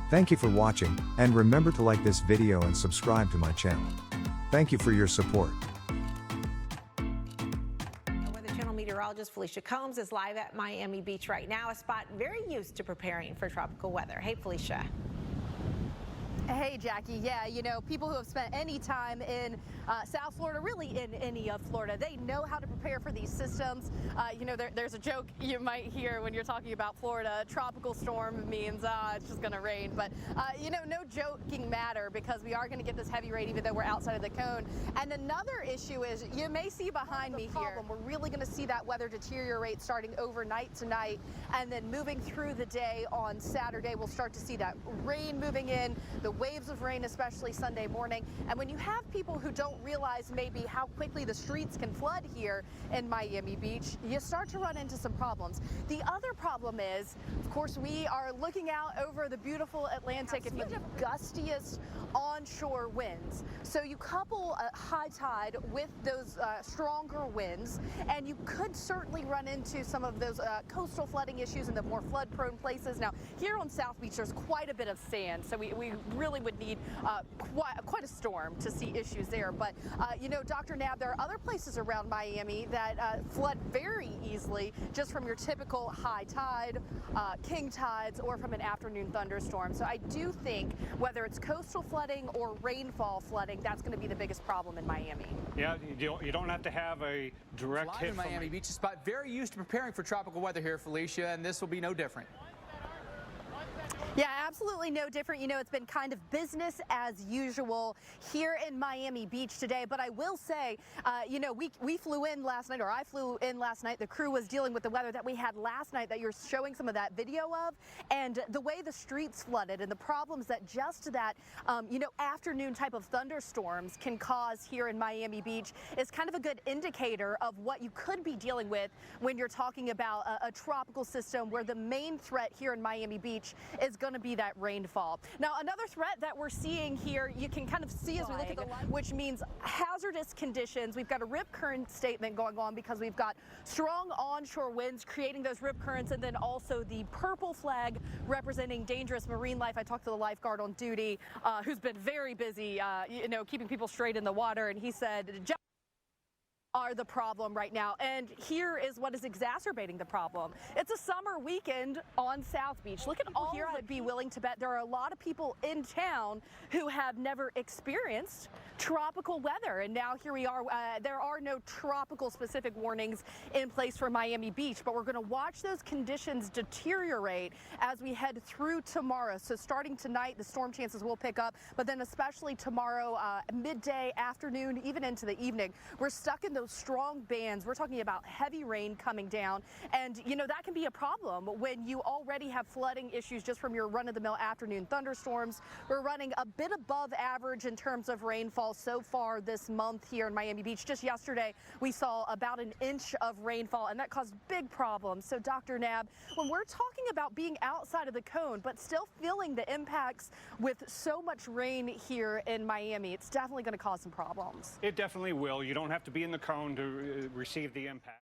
Thank you for watching, and remember to like this video and subscribe to my channel. Thank you for your support. Weather Channel meteorologist Felicia Combs is live at Miami Beach right now, a spot very used to preparing for tropical weather. Hey, Felicia. Hey, Jackie. Yeah, you know, people who have spent any time in South Florida, really in any of Florida, they know how to prepare for these systems. You know, there's a joke you might hear when you're talking about Florida. Tropical storm means it's just going to rain. But, you know, no joking matter, because we are going to get this heavy rain even though we're outside of the cone. And another issue is, you may see behind me here, we're really going to see that weather deteriorate starting overnight tonight, and then moving through the day on Saturday. We'll start to see that rain moving in, the waves of rain, especially Sunday morning. And when you have people who don't realize maybe how quickly the streets can flood here in Miami Beach, you start to run into some problems. The other problem is, of course, we are looking out over the beautiful Atlantic and the gustiest onshore winds. So you couple a high tide with those stronger winds, and you could certainly run into some of those coastal flooding issues in the more flood-prone places. Now, here on South Beach, there's quite a bit of sand, so we really would need quite a storm to see issues there. But, you know, Dr. Nab, there are other places around Miami that flood very easily just from your typical high tide, king tides, or from an afternoon thunderstorm. So I do think whether it's coastal flooding or rainfall flooding, that's going to be the biggest problem in Miami. Yeah, you don't have to have a direct hit in Miami Beach, a spot very used to preparing for tropical weather here, Felicia, and this will be no different. Yeah, absolutely no different. You know, it's been kind of business as usual here in Miami Beach today. But I will say, you know, we flew in last night, or I flew in last night. The crew was dealing with the weather that we had last night that you're showing some of that video of. And the way the streets flooded and the problems that just that, you know, afternoon type of thunderstorms can cause here in Miami Beach is kind of a good indicator of what you could be dealing with when you're talking about a tropical system where the main threat here in Miami Beach is going to be that rainfall. Now, another threat that we're seeing here, you can kind of see as we look at the line, which means hazardous conditions. We've got a rip current statement going on because we've got strong onshore winds creating those rip currents, and then also the purple flag representing dangerous marine life. I talked to the lifeguard on duty who's been very busy, you know, keeping people straight in the water, and he said are the problem right now. And here is what is exacerbating the problem. It's a summer weekend on South Beach. Look at all here. I'd be willing to bet there are a lot of people in town who have never experienced tropical weather. And now here we are. There are no tropical specific warnings in place for Miami Beach, but we're going to watch those conditions deteriorate as we head through tomorrow. So starting tonight, the storm chances will pick up, but then especially tomorrow, midday, afternoon, even into the evening, we're stuck in those strong bands. We're talking about heavy rain coming down, and you know that can be a problem when you already have flooding issues just from your run-of-the-mill afternoon thunderstorms. We're running a bit above average in terms of rainfall so far this month here in Miami Beach. Just yesterday we saw about an inch of rainfall, and that caused big problems. So Dr. Nab, when we're talking about being outside of the cone but still feeling the impacts with so much rain here in Miami, it's definitely going to cause some problems. It definitely will. You don't have to be in the cone to receive the impact.